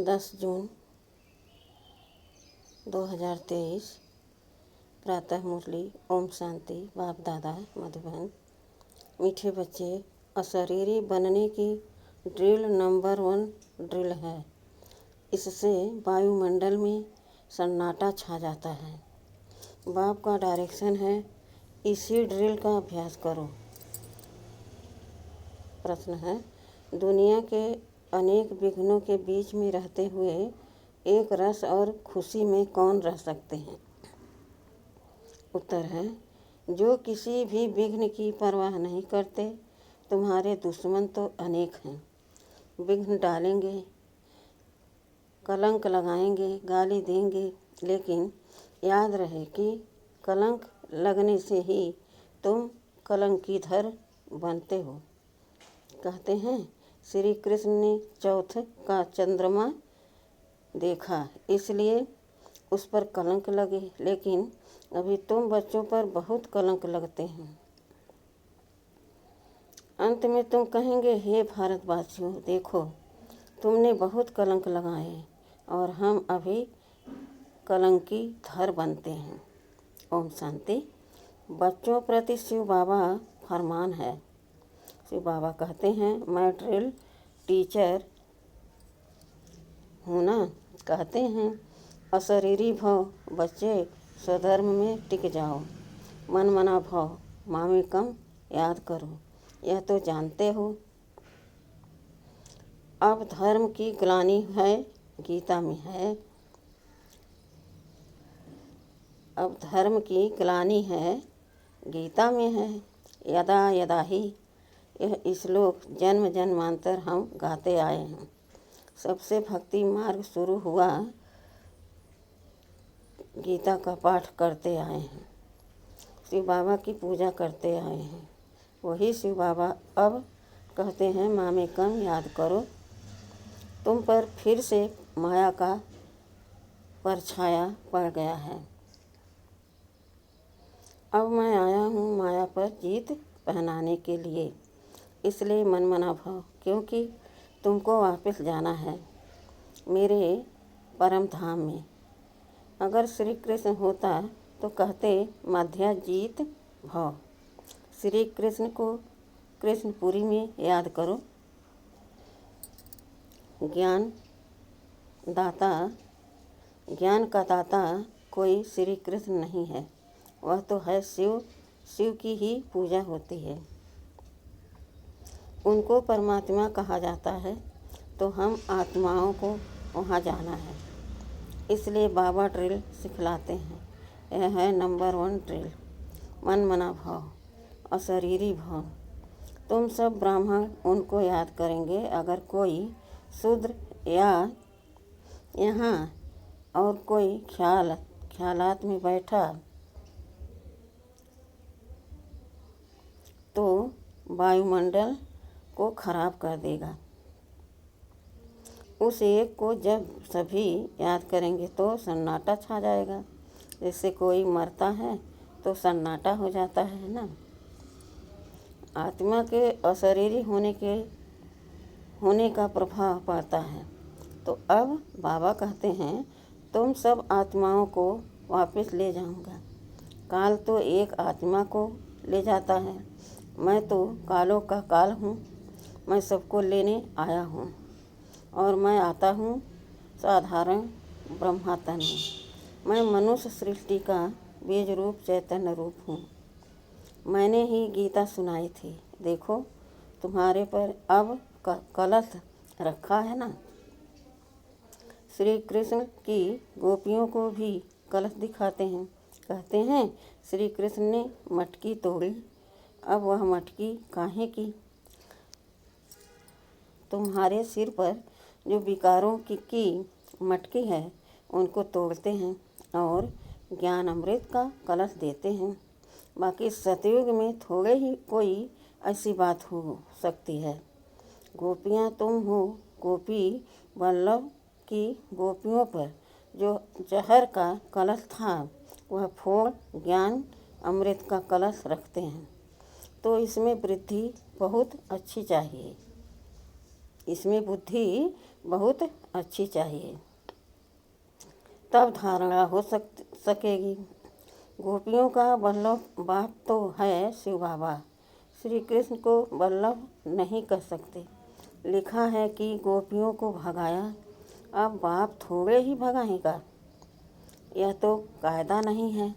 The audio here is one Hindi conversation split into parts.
10 जून 2023 प्रातः मुरली। ओम शांति। बाप दादा मधुबन। मीठे बच्चे, अशरीरी बनने की ड्रिल नंबर 1 ड्रिल है। इससे वायुमंडल में सन्नाटा छा जाता है। बाप का डायरेक्शन है, इसी ड्रिल का अभ्यास करो। प्रश्न है, दुनिया के अनेक विघ्नों के बीच में रहते हुए एक रस और खुशी में कौन रह सकते हैं? उत्तर है, जो किसी भी विघ्न की परवाह नहीं करते। तुम्हारे दुश्मन तो अनेक हैं, विघ्न डालेंगे, कलंक लगाएंगे, गाली देंगे, लेकिन याद रहे कि कलंक लगने से ही तुम कलंकीधर बनते हो। कहते हैं, श्री कृष्ण ने चौथ का चंद्रमा देखा, इसलिए उस पर कलंक लगे, लेकिन अभी तुम बच्चों पर बहुत कलंक लगते हैं। अंत में तुम कहेंगे, हे भारतवासियों, देखो तुमने बहुत कलंक लगाए और हम अभी कलंकी धर बनते हैं। ओम शांति। बच्चों प्रति शिव बाबा फरमान है। शिव बाबा कहते हैं, मैं ड्रिल टीचर हूँ ना। कहते हैं, अशरीरी भव, बच्चे स्वधर्म में टिक जाओ, मन मना भव, मामी कम याद करो। यह तो जानते हो अब धर्म की ग्लानि है, गीता में है। अब धर्म की ग्लानि है, गीता में है। यदा यदा ही, यह श्लोक जन्म जन्मांतर हम गाते आए हैं। सबसे भक्ति मार्ग शुरू हुआ, गीता का पाठ करते आए हैं, शिव बाबा की पूजा करते आए हैं। वही शिव बाबा अब कहते हैं, मामे कम याद करो। तुम पर फिर से माया का परछाया पड़ गया है। अब मैं आया हूँ माया पर जीत पहनाने के लिए, इसलिए मन मना भव, क्योंकि तुमको वापस जाना है मेरे परम धाम में। अगर श्री कृष्ण होता तो कहते, मध्या जीत भव। श्री कृष्ण को कृष्णपुरी में याद करो। ज्ञान का दाता कोई श्री कृष्ण नहीं है, वह तो है शिव। शिव की ही पूजा होती है, उनको परमात्मा कहा जाता है, तो हम आत्माओं को वहाँ जाना है। इसलिए बाबा ड्रिल सिखलाते हैं। यह है नंबर 1 ड्रिल, मन मना भाव, अशरीरी भाव। तुम सब ब्राह्मण उनको याद करेंगे। अगर कोई शूद्र या यहाँ और कोई ख्यालात में बैठा तो वायुमंडल को खराब कर देगा। उस एक को जब सभी याद करेंगे तो सन्नाटा छा जाएगा। जैसे कोई मरता है तो सन्नाटा हो जाता है ना। आत्मा के अशरीरी होने का प्रभाव पड़ता है। तो अब बाबा कहते हैं, तुम सब आत्माओं को वापस ले जाऊंगा। काल तो एक आत्मा को ले जाता है, मैं तो कालों का काल हूँ। मैं सबको लेने आया हूँ और मैं आता हूँ साधारण ब्रह्मा तन में। मैं मनुष्य सृष्टि का बीज रूप चैतन्य रूप हूँ। मैंने ही गीता सुनाई थी। देखो तुम्हारे पर अब कलश रखा है ना। श्री कृष्ण की गोपियों को भी कलश दिखाते हैं। कहते हैं, श्री कृष्ण ने मटकी तोड़ी, अब वह मटकी काहे की? तुम्हारे सिर पर जो विकारों की मटकी है, उनको तोड़ते हैं और ज्ञान अमृत का कलश देते हैं। बाकी सतयुग में थोड़े ही कोई ऐसी बात हो सकती है। गोपियाँ तुम हो। गोपी वल्लभ की गोपियों पर जो जहर का कलश था, वह फोड़ ज्ञान अमृत का कलश रखते हैं। तो इसमें वृद्धि बहुत अच्छी चाहिए। इसमें बुद्धि बहुत अच्छी चाहिए, तब धारणा हो सकेगी। गोपियों का वल्लभ बाप तो है शिव बाबा, श्री कृष्ण को वल्लभ नहीं कह सकते। लिखा है कि गोपियों को भगाया, अब बाप थोड़े ही भगाएगा, यह तो कायदा नहीं है।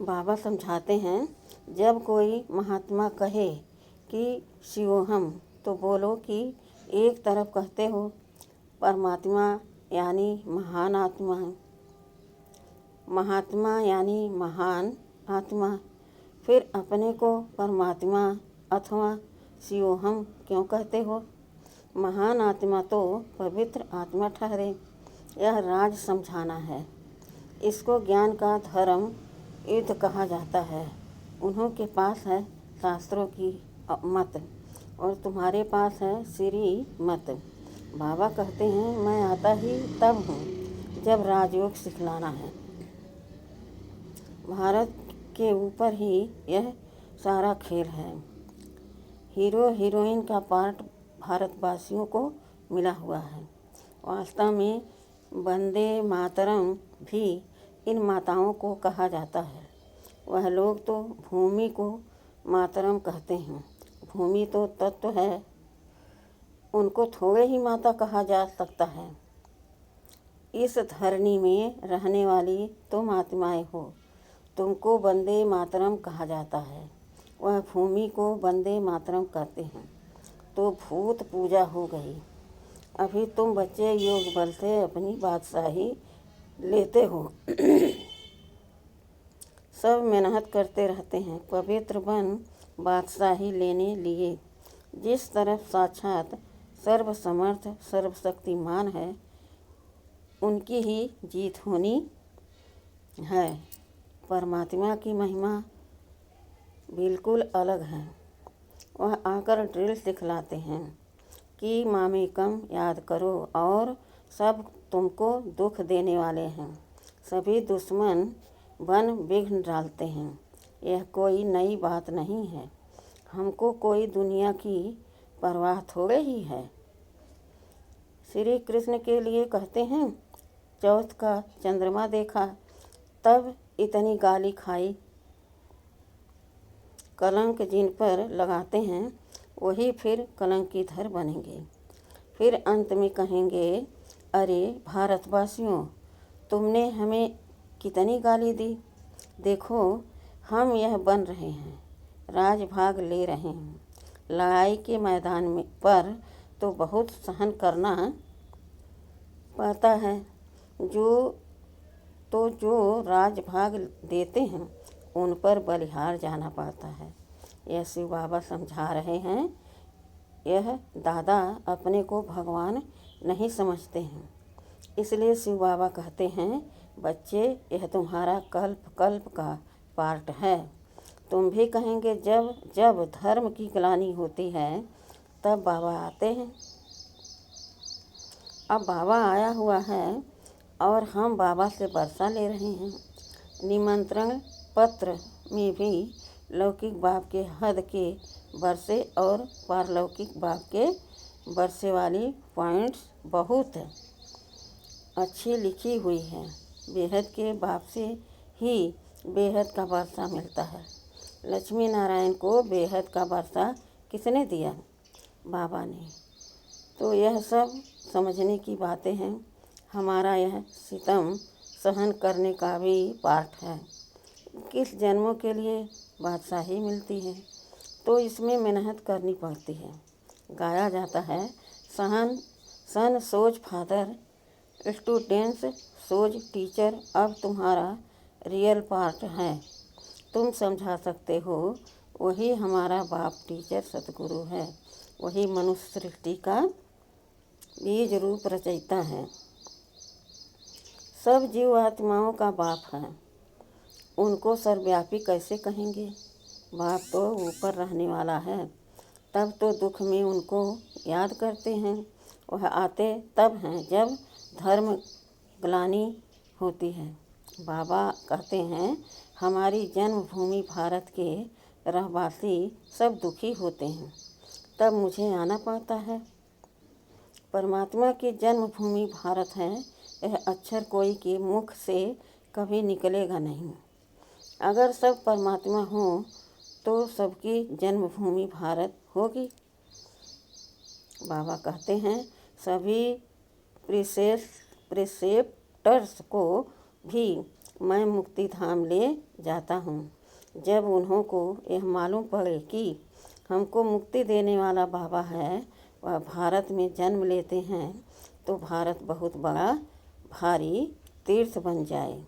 बाबा समझाते हैं, जब कोई महात्मा कहे कि शिवोहम, तो बोलो कि एक तरफ कहते हो परमात्मा यानी महान आत्मा, महात्मा यानी महान आत्मा, फिर अपने को परमात्मा अथवा शिवोहम क्यों कहते हो? महान आत्मा तो पवित्र आत्मा ठहरे, यह राज समझाना है। इसको ज्ञान का धर्म युद्ध कहा जाता है। उन्हों के पास है शास्त्रों की मत और तुम्हारे पास है श्री मत। बाबा कहते हैं, मैं आता ही तब हूँ जब राजयोग सिखलाना है। भारत के ऊपर ही यह सारा खेल है। हीरो हीरोइन का पार्ट भारतवासियों को मिला हुआ है। वास्तव में वंदे मातरम भी इन माताओं को कहा जाता है। वह लोग तो भूमि को मातरम कहते हैं। भूमि तो तत्व है, उनको थोड़े ही माता कहा जा सकता है। इस धरनी में रहने वाली तुम आत्माएं हो, तुमको वंदे मातरम कहा जाता है। वह भूमि को वंदे मातरम कहते हैं। तो भूत पूजा हो गई। अभी तुम बच्चे योग बल से अपनी बादशाही लेते हो। सब मेहनत करते रहते हैं पवित्र बन बादशाही लेने लिए। जिस तरफ साक्षात सर्वसमर्थ सर्वशक्तिमान है, उनकी ही जीत होनी है। परमात्मा की महिमा बिल्कुल अलग है। वह आकर ड्रिल सिखलाते हैं कि मामेकम याद करो और सब तुमको दुख देने वाले हैं। सभी दुश्मन बन विघ्न डालते हैं। यह कोई नई बात नहीं है। हमको कोई दुनिया की परवाह थोड़े ही है। श्री कृष्ण के लिए कहते हैं, चौथ का चंद्रमा देखा तब इतनी गाली खाई। कलंक जिन पर लगाते हैं वही फिर कलंकीधर बनेंगे। फिर अंत में कहेंगे, अरे भारतवासियों, तुमने हमें कितनी गाली दी। देखो हम यह बन रहे हैं, राजभाग ले रहे हैं। लड़ाई के मैदान में पर तो बहुत सहन करना पड़ता है। जो राजभाग देते हैं उन पर बलिहार जाना पड़ता है। यह शिव बाबा समझा रहे हैं। यह दादा अपने को भगवान नहीं समझते हैं, इसलिए शिव बाबा कहते हैं, बच्चे यह तुम्हारा कल्प कल्प का पार्ट है। तुम भी कहेंगे जब जब धर्म की ग्लानि होती है तब बाबा आते हैं। अब बाबा आया हुआ है और हम बाबा से वर्षा ले रहे हैं। निमंत्रण पत्र में भी लौकिक बाप के हद के वर्षे और पारलौकिक बाप के वर्षे वाली पॉइंट्स बहुत अच्छी लिखी हुई है। बेहद के बाप से ही बेहद का वर्षा मिलता है। लक्ष्मी नारायण को बेहद का वर्षा किसने दिया? बाबा ने। तो यह सब समझने की बातें हैं। हमारा यह सितम सहन करने का भी पाठ है। किस जन्मों के लिए बादशाही मिलती है तो इसमें मेहनत करनी पड़ती है। गाया जाता है, सन सोच फादर स्टूडेंट्स सोच टीचर। अब तुम्हारा रियल पार्ट है। तुम समझा सकते हो, वही हमारा बाप टीचर सतगुरु है। वही मनुष्य सृष्टि का बीज रूप रचयिता है। सब जीव आत्माओं का बाप है। उनको सर्वव्यापी कैसे कहेंगे? बाप तो ऊपर रहने वाला है। तब तो दुख में उनको याद करते हैं। वह आते तब हैं जब धर्म ग्लानि होती है। बाबा कहते हैं, हमारी जन्मभूमि भारत के रहवासी सब दुखी होते हैं। तब मुझे आना पड़ता है। परमात्मा की जन्मभूमि भारत है, यह अक्षर कोई के मुख से कभी निकलेगा नहीं। अगर सब परमात्मा हो तो सबकी जन्मभूमि भारत होगी। बाबा कहते हैं सभी प्रिसेप्टर्स को भी मैं मुक्ति धाम ले जाता हूँ। जब उन्हों को यह मालूम पड़े कि हमको मुक्ति देने वाला बाबा है, वह भारत में जन्म लेते हैं, तो भारत बहुत बड़ा भारी तीर्थ बन जाए।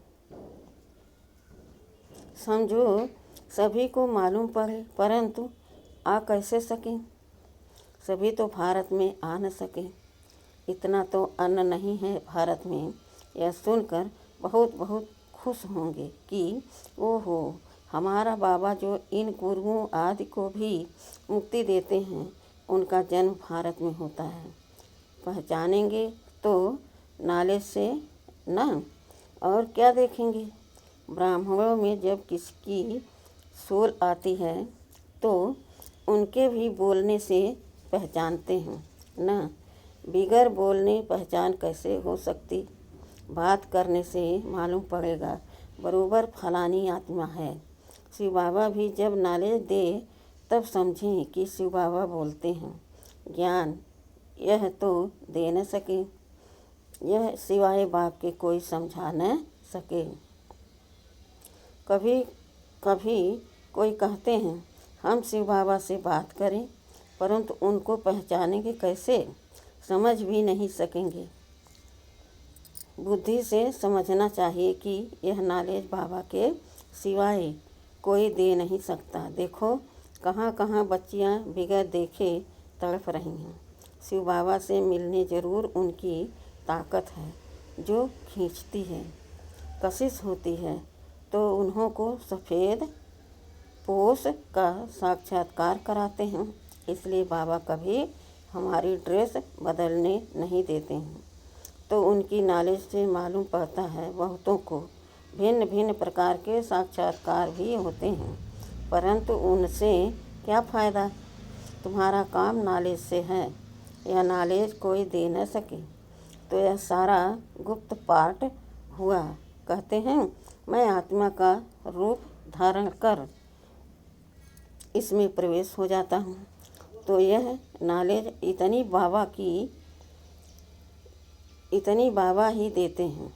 समझो सभी को मालूम पड़े, परंतु आ कैसे सकें? सभी तो भारत में आ न सके। इतना तो अन्न नहीं है भारत में। यह सुनकर बहुत बहुत खुश होंगे कि ओहो, हमारा बाबा जो इन गुरुओं आदि को भी मुक्ति देते हैं, उनका जन्म भारत में होता है। पहचानेंगे तो नाले से न, और क्या देखेंगे। ब्राह्मणों में जब किसकी सोल आती है तो उनके भी बोलने से पहचानते हैं न, बिगर बोलने पहचान कैसे हो सकती। बात करने से मालूम पड़ेगा बरोबर फलानी आत्मा है। शिव बाबा भी जब नॉलेज दे तब समझें कि शिव बाबा बोलते हैं। ज्ञान यह तो दे न सके, यह सिवाय बाप के कोई समझा न सके। कभी कभी कोई कहते हैं हम शिव बाबा से बात करें, परंतु उनको पहचानेंगे कैसे, समझ भी नहीं सकेंगे। बुद्धि से समझना चाहिए कि यह नॉलेज बाबा के सिवाय कोई दे नहीं सकता। देखो कहाँ कहाँ बच्चियाँ बिगड़ देखे तड़प रही हैं। शिव बाबा से मिलने जरूर उनकी ताकत है जो खींचती है, कशिश होती है तो उन्हों को सफ़ेद पोश का साक्षात्कार कराते हैं। इसलिए बाबा कभी हमारी ड्रेस बदलने नहीं देते हैं। तो उनकी नॉलेज से मालूम पड़ता है बहुतों को भिन्न भिन्न प्रकार के साक्षात्कार भी होते हैं, परंतु उनसे क्या फ़ायदा। तुम्हारा काम नॉलेज से है, यह नॉलेज कोई दे न सके। तो यह सारा गुप्त पाठ हुआ। कहते हैं मैं आत्मा का रूप धारण कर इसमें प्रवेश हो जाता हूँ। तो यह नॉलेज इतनी बाबा ही देते हैं,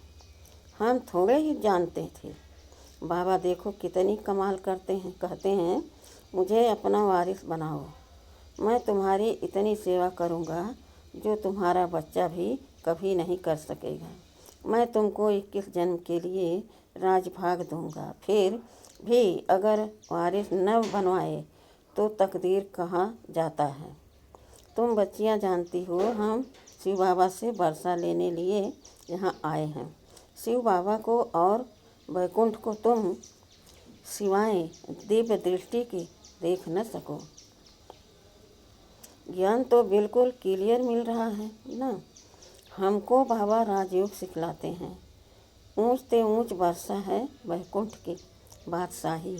हम थोड़े ही जानते थे। बाबा देखो कितनी कमाल करते हैं। कहते हैं मुझे अपना वारिस बनाओ, मैं तुम्हारी इतनी सेवा करूँगा जो तुम्हारा बच्चा भी कभी नहीं कर सकेगा। मैं तुमको 21 जन्म के लिए राजभाग दूँगा। फिर भी अगर वारिस न बनवाए तो तकदीर कहाँ जाता है। तुम बच्चियाँ जानती हो हम शिव बाबा से वर्षा लेने लिए यहाँ आए हैं। शिव बाबा को और वैकुंठ को तुम सिवाय दिव्य दृष्टि के देख न सको। ज्ञान तो बिल्कुल क्लियर मिल रहा है ना। हमको बाबा राजयोग सिखलाते हैं। ऊंच ते ऊंच वर्षा है वैकुंठ की बादशाही।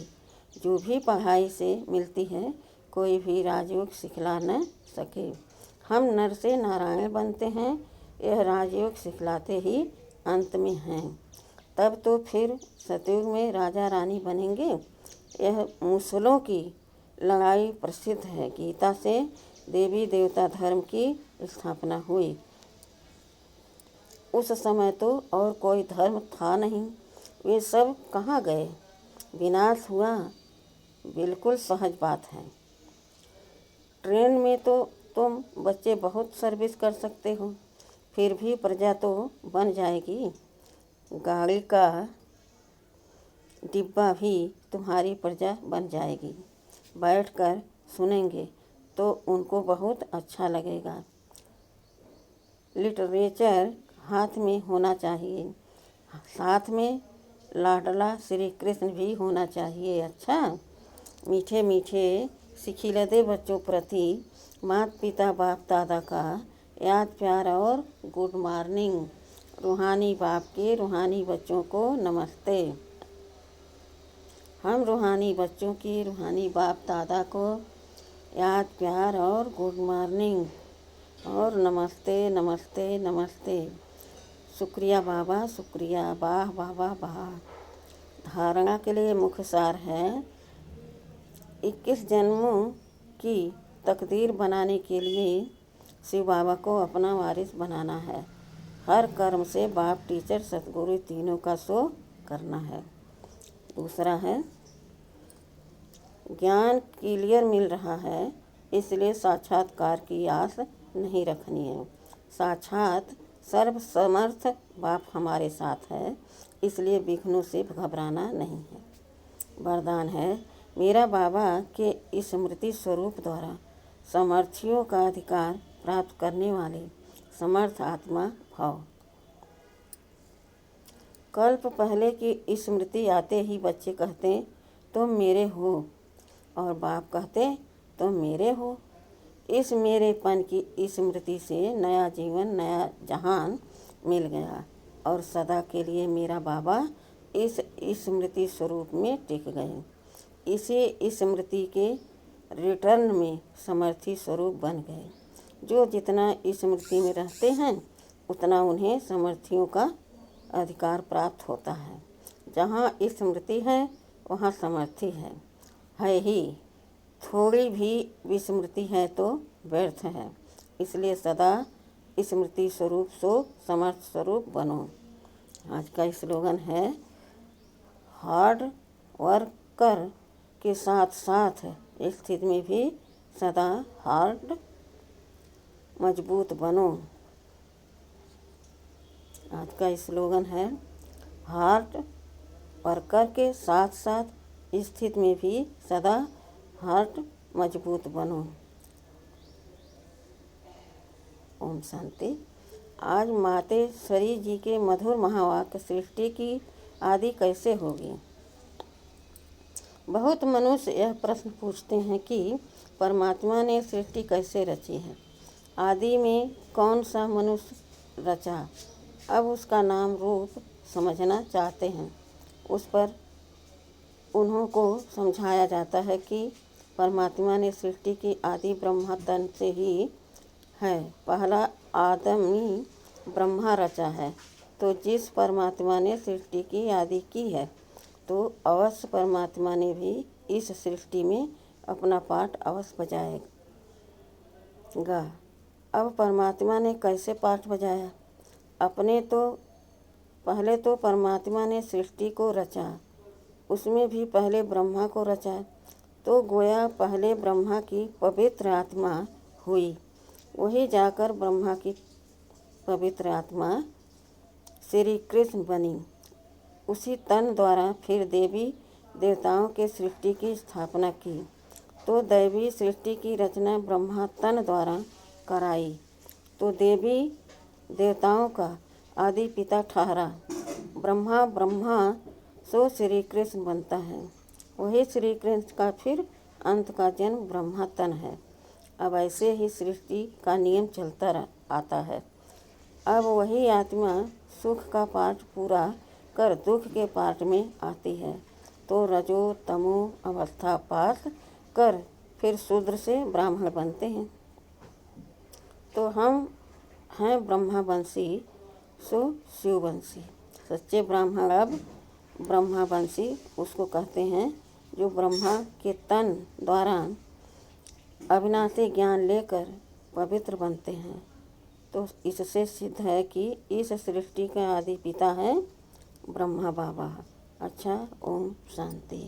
जो भी पढ़ाई से मिलती है कोई भी राजयोग सिखला न सके। हम नर से नारायण बनते हैं, यह राजयोग सिखलाते ही अंत में हैं। तब तो फिर सतयुग में राजा रानी बनेंगे। यह मुसलों की लड़ाई प्रसिद्ध है। गीता से देवी देवता धर्म की स्थापना हुई। उस समय तो और कोई धर्म था नहीं, वे सब कहाँ गए। विनाश हुआ, बिल्कुल सहज बात है। ट्रेन में तो तुम बच्चे बहुत सर्विस कर सकते हो, फिर भी प्रजा तो बन जाएगी। गाड़ी का डिब्बा भी तुम्हारी प्रजा बन जाएगी। बैठकर सुनेंगे तो उनको बहुत अच्छा लगेगा। लिटरेचर हाथ में होना चाहिए, साथ में लाडला श्री कृष्ण भी होना चाहिए। अच्छा मीठे मीठे सिखिलते बच्चों प्रति माता पिता बाप दादा का याद प्यार और गुड मॉर्निंग। रूहानी बाप के रूहानी बच्चों को नमस्ते। हम रूहानी बच्चों की रूहानी बाप दादा को याद, प्यार और गुड मॉर्निंग और नमस्ते नमस्ते नमस्ते। शुक्रिया बाबा, शुक्रिया, वाह बाबा वाह। धारणा के लिए मुख्य सार है 21 जन्मों की तकदीर बनाने के लिए शिव बाबा को अपना वारिस बनाना है। हर कर्म से बाप, टीचर, सतगुरु तीनों का शो करना है। दूसरा है ज्ञान क्लियर मिल रहा है, इसलिए साक्षात्कार की आस नहीं रखनी है। साक्षात सर्वसमर्थ बाप हमारे साथ है, इसलिए विघ्नों से घबराना नहीं है। वरदान है मेरा बाबा के स्मृति स्वरूप द्वारा समर्थियों का अधिकार प्राप्त करने वाले समर्थ आत्मा भव। कल्प पहले की स्मृति आते ही बच्चे कहते तुम मेरे हो, और बाप कहते तुम मेरे हो। इस मेरेपन की स्मृति से नया जीवन, नया जहान मिल गया और सदा के लिए मेरा बाबा इस स्मृति स्वरूप में टिक गए। इसी स्मृति के रिटर्न में समर्थी स्वरूप बन गए। जो जितना स्मृति में रहते हैं उतना उन्हें समर्थियों का अधिकार प्राप्त होता है। जहाँ स्मृति है वहाँ समर्थी है ही। थोड़ी भी विस्मृति है तो व्यर्थ है, इसलिए सदा स्मृति स्वरूप सो समर्थ स्वरूप बनो। आज का स्लोगन है हार्ड वर्कर के साथ साथ स्थिति में भी सदा हार्ड मजबूत बनो। आज का स्लोगन है हार्ड वर्कर के साथ साथ स्थिति में भी सदा हार्ड मजबूत बनो। ओम शांति। आज मातेश्वरी जी के मधुर महावाक्य सृष्टि की आदि कैसे होगी। बहुत मनुष्य यह प्रश्न पूछते हैं कि परमात्मा ने सृष्टि कैसे रची है, आदि में कौन सा मनुष्य रचा। अब उसका नाम रूप समझना चाहते हैं। उस पर उन्हों को समझाया जाता है कि परमात्मा ने सृष्टि की आदि ब्रह्मा तन से ही है। पहला आदमी ब्रह्मा रचा है, तो जिस परमात्मा ने सृष्टि की आदि की है तो अवश्य परमात्मा ने भी इस सृष्टि में अपना पाठ अवश्य बजाएगा। अब परमात्मा ने कैसे पाठ बजाया। पहले तो परमात्मा ने सृष्टि को रचा, उसमें भी पहले ब्रह्मा को रचा, तो गोया पहले ब्रह्मा की पवित्र आत्मा हुई, वही जाकर ब्रह्मा की पवित्र आत्मा श्री कृष्ण बनी। उसी तन द्वारा फिर देवी देवताओं के सृष्टि की स्थापना की, तो दैवी सृष्टि की रचना ब्रह्मा तन द्वारा कराई, तो देवी देवताओं का आदि पिता ठहरा। ब्रह्मा सो श्री कृष्ण बनता है, वही श्री कृष्ण का फिर अंत का जन्म ब्रह्मा तन है। अब ऐसे ही सृष्टि का नियम चलता आता है। अब वही आत्मा सुख का पाठ पूरा कर दुख के पाठ में आती है, तो रजो तमो अवस्था पास कर फिर शूद्र से ब्राह्मण बनते हैं। तो हम हैं ब्रह्मावंशी सो शिववंशी। सच्चे ब्राह्मण अब ब्रह्मावंशी उसको कहते हैं जो ब्रह्मा के तन द्वारा अविनाशी ज्ञान लेकर पवित्र बनते हैं। तो इससे सिद्ध है कि इस सृष्टि का आदि पिता है ब्रह्मा बाबा। अच्छा, ओम शांति।